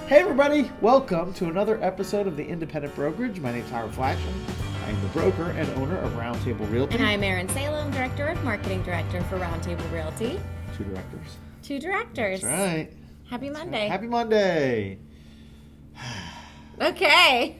Hey everybody, welcome to another episode of the Independent Brokerage. My name is Howard Flashen. I am the broker and owner of Roundtable Realty. And I'm Erin Salem, Director of Marketing Director for Roundtable Realty. Two directors. Two directors. That's right. Happy That's Monday. Right. Happy Monday. Okay.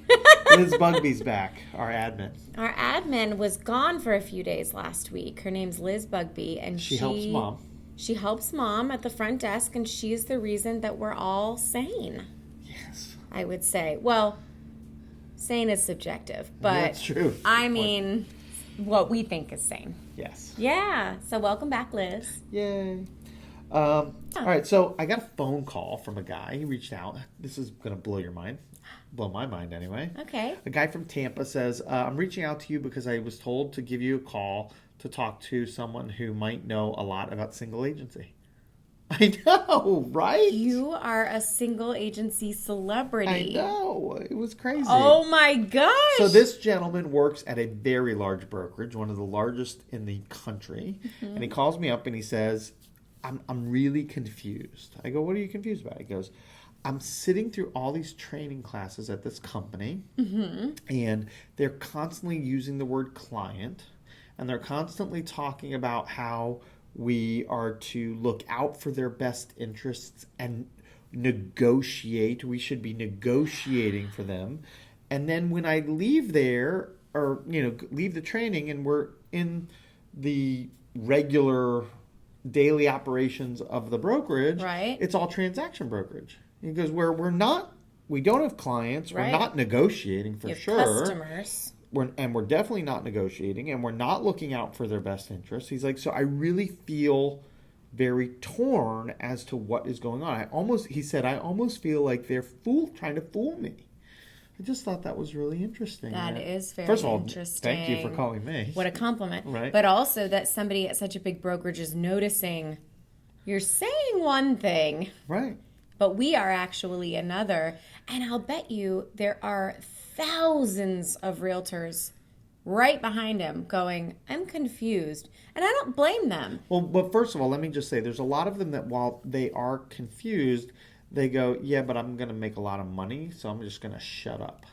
Liz Bugby's back, our admin. Our admin was gone for a few days last week. Her name's Liz Bugby, and She helps Mom. She helps Mom at the front desk, and she's the reason that we're all sane. Yes. I would say. Well, sane is subjective, but That's true. I mean, what we think is sane. Yes. Yeah. So welcome back, Liz. Yay. All right, so I got a phone call from a guy. He reached out. This is going to blow your mind. Blow my mind anyway. Okay. A guy from Tampa says, I'm reaching out to you because I was told to give you a call to talk to someone who might know a lot about single agency. I know, right? You are a single agency celebrity. I know. It was crazy. Oh my gosh. So this gentleman works at a very large brokerage, one of the largest in the country. Mm-hmm. And he calls me up and he says, I'm really confused. I go, what are you confused about? He goes, I'm sitting through all these training classes at this company, mm-hmm. and they're constantly using the word client, and they're constantly talking about how we are to look out for their best interests and negotiate. We should be negotiating for them. And then when I leave there, or, leave the training and we're in the regular daily operations of the brokerage, right? It's all transaction brokerage. He goes, we don't have clients. Right. We're not negotiating for sure. Customers. We're definitely not negotiating, and we're not looking out for their best interests. He's like, so I really feel very torn as to what is going on. He said, I almost feel like they're trying to fool me. I just thought that was really interesting. That is very First of all, interesting. thank you for calling me. What a compliment. Right. But also that somebody at such a big brokerage is noticing you're saying one thing. Right. But we are actually another. And I'll bet you there are thousands of realtors right behind him going, I'm confused. And I don't blame them. Well, but first of all, let me just say there's a lot of them that while they are confused, they go, yeah, but I'm going to make a lot of money, so I'm just going to shut up.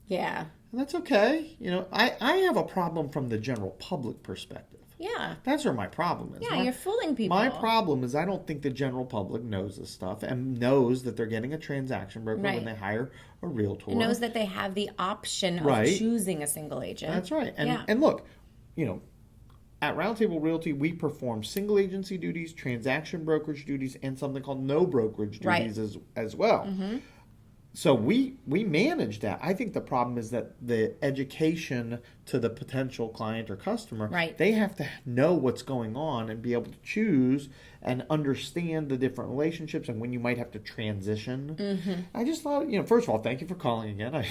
Yeah. And that's okay. I have a problem from the general public perspective. Yeah. That's where my problem is. Yeah, you're fooling people. My problem is I don't think the general public knows this stuff and knows that they're getting a transaction broker when they hire a realtor. And knows that they have the option of choosing a single agent. That's right. And look, at Roundtable Realty, we perform single agency duties, transaction brokerage duties, and something called no brokerage duties as well. Mm-hmm. So we manage that. I think the problem is that the education to the potential client or customer, they have to know what's going on and be able to choose and understand the different relationships and when you might have to transition. Mm-hmm. I just thought, first of all, thank you for calling again.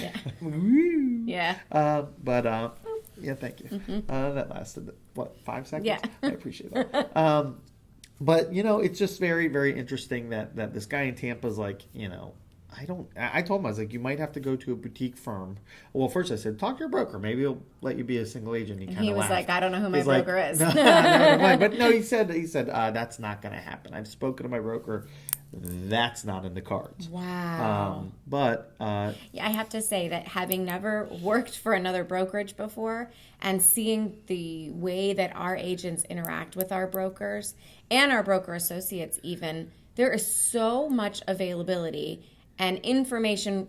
Yeah. Yeah, thank you. Mm-hmm. That lasted, 5 seconds? Yeah. I appreciate that. But, it's just very, very interesting that this guy in Tampa is like, I told him, I was like, you might have to go to a boutique firm. Well, first I said, talk to your broker. Maybe he'll let you be a single agent. He was like, I don't know who my broker is. No, but no, he said, that's not going to happen. I've spoken to my broker. That's not in the cards. Wow. I have to say that having never worked for another brokerage before and seeing the way that our agents interact with our brokers and our broker associates even, there is so much availability and information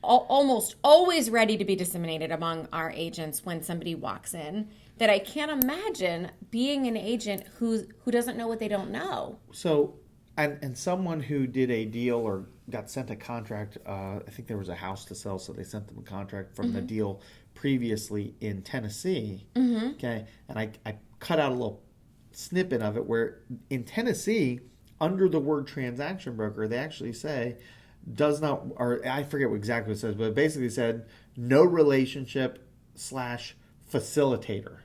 almost always ready to be disseminated among our agents when somebody walks in that I can't imagine being an agent who doesn't know what they don't know. So, and someone who did a deal or got sent a contract, I think there was a house to sell, so they sent them a contract from the deal previously in Tennessee. Mm-hmm. Okay, and I cut out a little snippet of it where in Tennessee, under the word transaction broker, they actually say does not, or I forget what exactly it says, but it basically said no relationship / facilitator.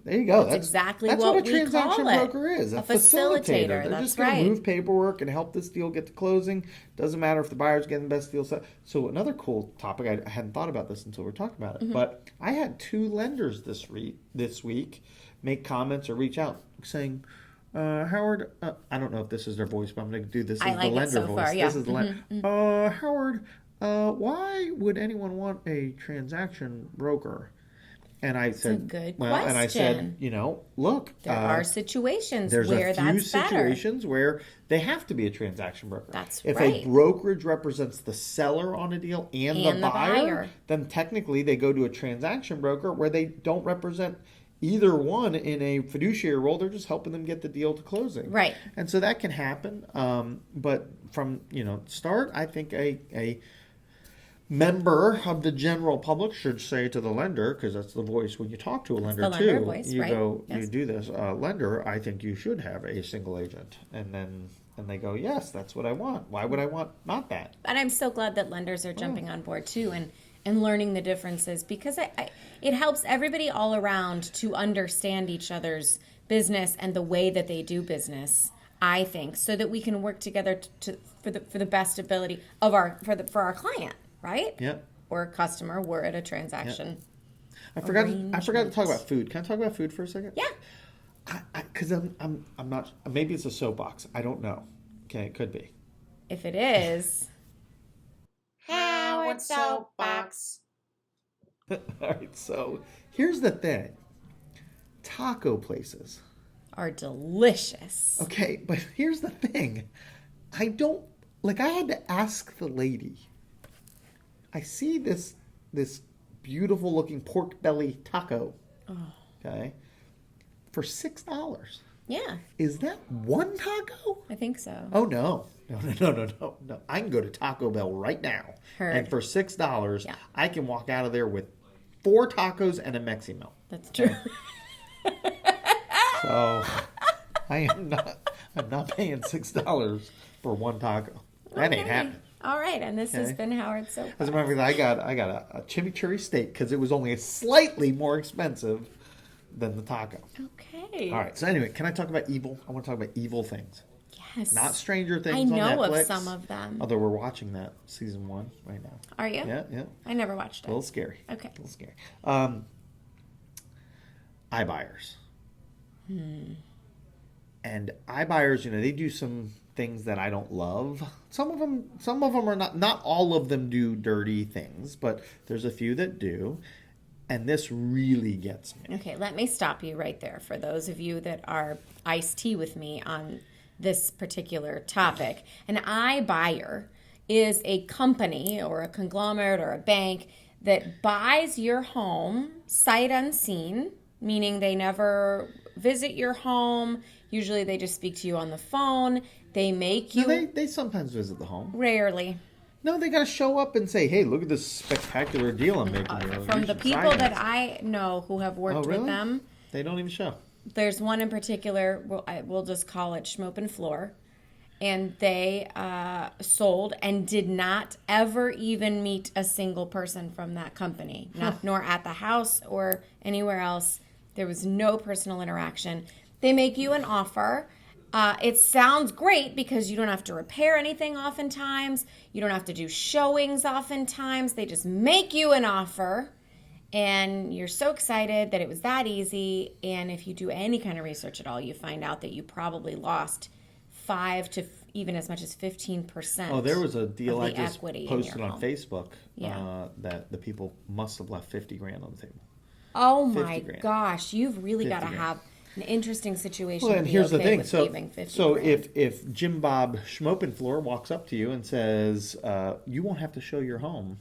There you go. That's exactly what we a transaction call it. broker is. A facilitator. They're That's just going to move paperwork and help this deal get to closing. Doesn't matter if the buyer's getting the best deal. So another cool topic, I hadn't thought about this until we were talking about it, mm-hmm. but I had 2 lenders this week make comments or reach out saying, Howard, I don't know if this is their voice, but I'm going to do this as I like the it lender so voice. far, yeah. This is Howard, why would anyone want a transaction broker? And I said, good and I said, question. you know, look, There are situations there's where a few that's better. situations where they have to be a transaction broker. That's if right. a brokerage represents the seller on a deal and the buyer, then technically they go to a transaction broker where they don't represent either one in a fiduciary role. They're just helping them get the deal to closing. Right. And so that can happen. But from start, I think a member of the general public should say to the lender, because that's the voice when you talk to a lender the lender too. voice, you right. go, Yes. you do this. Lender, I think you should have a single agent, and they go, yes, that's what I want. Why would I want not that? And I'm so glad that lenders are jumping on board too and learning the differences, because it helps everybody all around to understand each other's business and the way that they do business, I think, so that we can work together for the best ability of for our client, right? Yep. Or customer. We're at a transaction. I forgot to talk about food. Can I talk about food for a second? Yeah. Because I'm not. Maybe it's a soapbox. I don't know. Okay, it could be. If it is, Howard Soapbox. All right. So here's the thing. Taco places. are delicious. Okay, but here's the thing. I don't like. I had to ask the lady. I see this beautiful looking pork belly taco. Oh. Okay, for $6. Yeah, Is that one taco? I think so. Oh no. No. I can go to Taco Bell right now. Heard. And for $6, Yeah. I can walk out of there with 4 tacos and a Mexi Melt. That's true. So I'm not paying $6 for one taco. That ain't happening. All right, and this has Okay. been Howard Soapbox. As a matter of fact, I got a chimichurri steak because it was only slightly more expensive than the taco. Okay. All right. So anyway, can I talk about evil? I want to talk about evil things. Yes. Not Stranger Things I on know Netflix. of some of them. Although we're watching that season 1 right now. Are you? Yeah. I never watched A little it. scary. Okay. A little scary. iBuyers. And iBuyers, they do some things that I don't love. Some of them are not all of them do dirty things, but there's a few that do. And this really gets me. Okay, let me stop you right there for those of you that are iced tea with me on this particular topic. An iBuyer is a company or a conglomerate or a bank that buys your home sight unseen, meaning they never visit your home. Usually they just speak to you on the phone. They make you... No, they sometimes visit the home. Rarely. No, they got to show up and say, hey, look at this spectacular deal I'm making. From the people that I know who have worked with them, They don't even show. there's one in particular, we'll just call it Schmope and Floor, and they sold and did not ever even meet a single person from that company, nor at the house or anywhere else. There was no personal interaction. They make you an offer. It sounds great because you don't have to repair anything oftentimes. You don't have to do showings oftentimes. They just make you an offer. And you're so excited that it was that easy. And if you do any kind of research at all, you find out that you probably lost 5 to even as much as 15%. Oh, there was a deal of I the just equity in posted your on home. Facebook Yeah. that the people must have left $50,000 on the table. Oh my 50 grand. gosh, you've really got to 50 have an interesting situation. Well, to and be here's okay the thing. with So, leaving 50 so grand. if Jim Bob Schmopenfloor walks up to you and says, you won't have to show your home,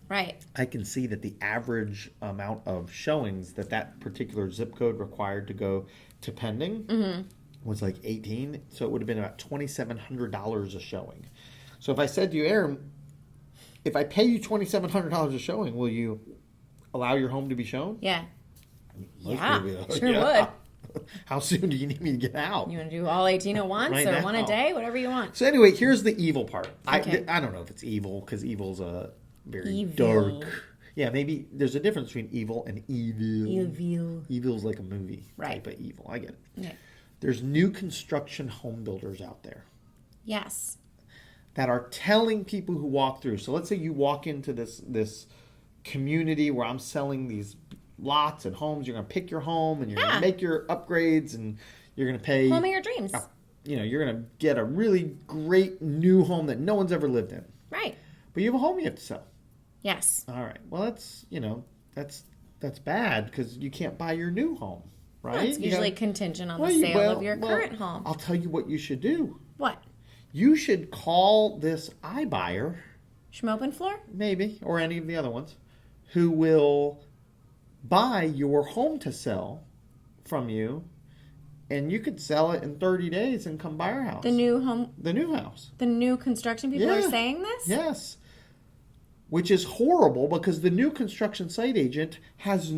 Right. I can see that the average amount of showings that particular zip code required to go to pending was like 18. So it would have been about $2,700 a showing. So if I said to you, Erin, if I pay you $2,700 a showing, will you allow your home to be shown? Yeah. Most Yeah, people would be like, sure "Yeah." How soon do you need me to get out? You want to do all 18 at once Right or now. one a day, whatever you want. So anyway, here's the evil part. Okay. I don't know if it's evil because evil's a very Evil. dark. Yeah, maybe there's a difference between evil and evil. Evil. Evil's like a movie Right. type of evil. I get it. Yeah. There's new construction home builders out there Yes. that are telling people who walk through. So let's say you walk into this community where I'm selling these lots and homes. You're going to pick your home and you're going to make your upgrades and you're going to pay. Home of your dreams. You're going to get a really great new home that no one's ever lived in. Right. But you have a home you have to sell. Yes. All right. Well, that's bad because you can't buy your new home, right? Well, it's usually contingent on the sale of your current home. I'll tell you what you should do. What? You should call this iBuyer. Schmopenfloor? Maybe, or any of the other ones, who will buy your home to sell from you, and you could sell it in 30 days and come buy our house. The new home? The new house. The new construction people are saying this? Yes. Which is horrible because the new construction site agent has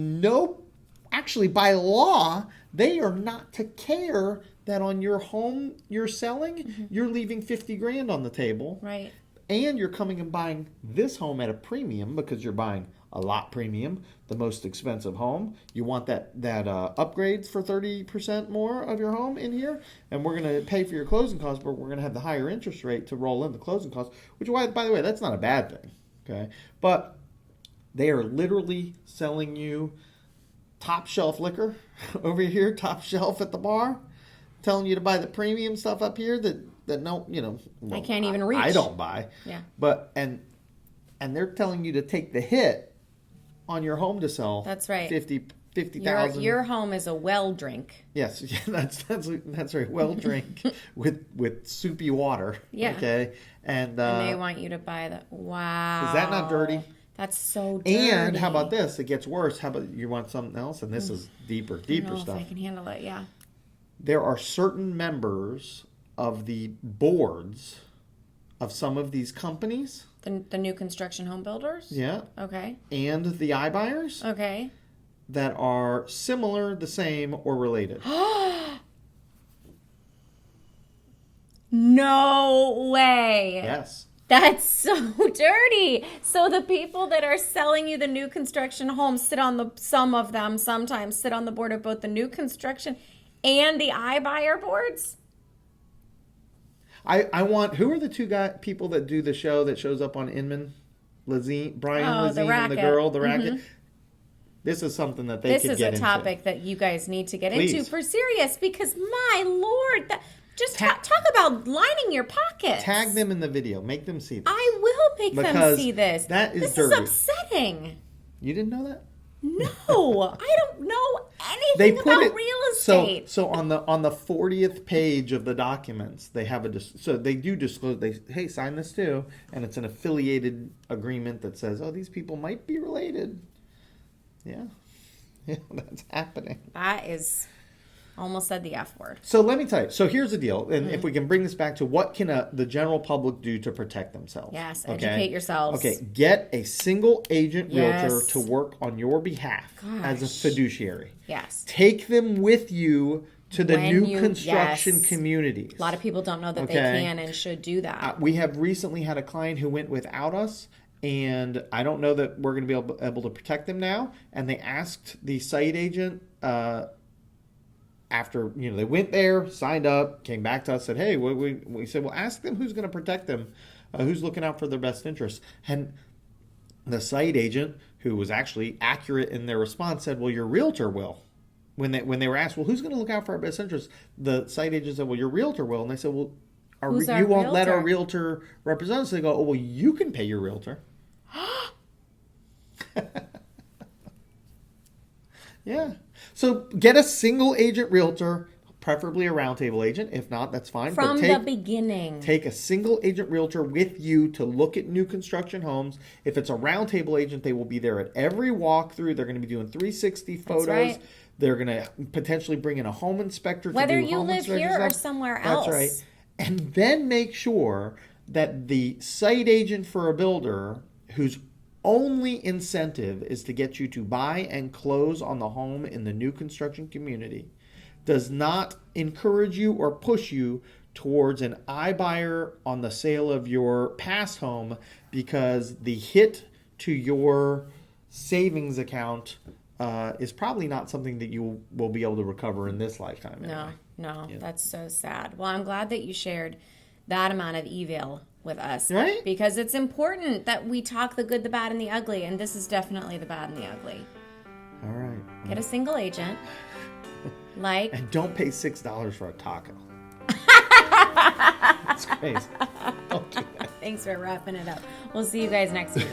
actually by law, they are not to care that on your home you're selling, you're leaving $50,000 on the table. Right. And you're coming and buying this home at a premium because you're buying a lot premium, the most expensive home. You want that upgrades for 30% more of your home in here, and we're going to pay for your closing costs, but we're going to have the higher interest rate to roll in the closing costs, which, by the way, that's not a bad thing, okay? But they are literally selling you top shelf liquor over here, top shelf at the bar, telling you to buy the premium stuff up here that no, I can't even reach. I don't buy. Yeah. But and they're telling you to take the hit on your home to sell. That's right. 50,000. Your home is a well drink. Yes, that's right. Well drink with soupy water. Yeah. Okay. And they want you to buy the wow. Is that not dirty? That's so dirty. And how about this? It gets worse. How about you want something else? And this is deeper I don't know stuff. if I can handle it. Yeah. There are certain members of the boards of some of these companies. The new construction home builders? Yeah. Okay. And the iBuyers. Okay. That are similar, the same, or related. No way. Yes. That's so dirty. So the people that are selling you the new construction homes some of them sometimes sit on the board of both the new construction and the iBuyer boards? I want, who are the two people that do the show that shows up on Inman? Brian Lazine and the girl, the racket. Mm-hmm. This is something that they could get into. This is a topic that you guys need to get Please. into for serious because my Lord, talk about lining your pockets. Tag them in the video. Make them see this. I will make them see this. That is dirty. This is upsetting. You didn't know that? No, I don't know anything about real estate. So on the 40th page of the documents, they have they do disclose. Hey, sign this too, and it's an affiliated agreement that says, oh, these people might be related. Yeah, that's happening. That is. Almost said the F word. So let me tell you. So here's the deal. And if we can bring this back to what can the general public do to protect themselves? Yes, educate yourselves. Okay, get a single agent realtor to work on your behalf as a fiduciary. Yes. Take them with you to the new construction communities. A lot of people don't know that they can and should do that. We have recently had a client who went without us. And I don't know that we're going to be able to protect them now. And they asked the site agent after, they went there, signed up, came back to us, said, hey, we said, well, ask them who's going to protect them, who's looking out for their best interests. And the site agent, who was actually accurate in their response, said, well, your realtor will. When they were asked, well, who's going to look out for our best interests? The site agent said, well, your realtor will. And they said, well, you won't let our realtor represent us. They go, oh, well, you can pay your realtor. Yeah. So get a single agent realtor, preferably a roundtable agent. If not, that's fine. From the beginning. Take a single agent realtor with you to look at new construction homes. If it's a roundtable agent, they will be there at every walkthrough. They're going to be doing 360 photos. That's right. They're going to potentially bring in a home inspector. Whether you live here or somewhere else. That's right. And then make sure that the site agent for a builder whose only incentive is to get you to buy and close on the home in the new construction community does not encourage you or push you towards an iBuyer on the sale of your past home, because the hit to your savings account is probably not something that you will be able to recover in this lifetime. Anyway. No, that's so sad. Well, I'm glad that you shared that amount of evil with us. Right? Because it's important that we talk the good, the bad, and the ugly, and this is definitely the bad and the ugly. All right. Get a single agent. Like. And don't pay $6 for a taco. That's crazy. Don't do that. Thanks for wrapping it up. We'll see you guys next week.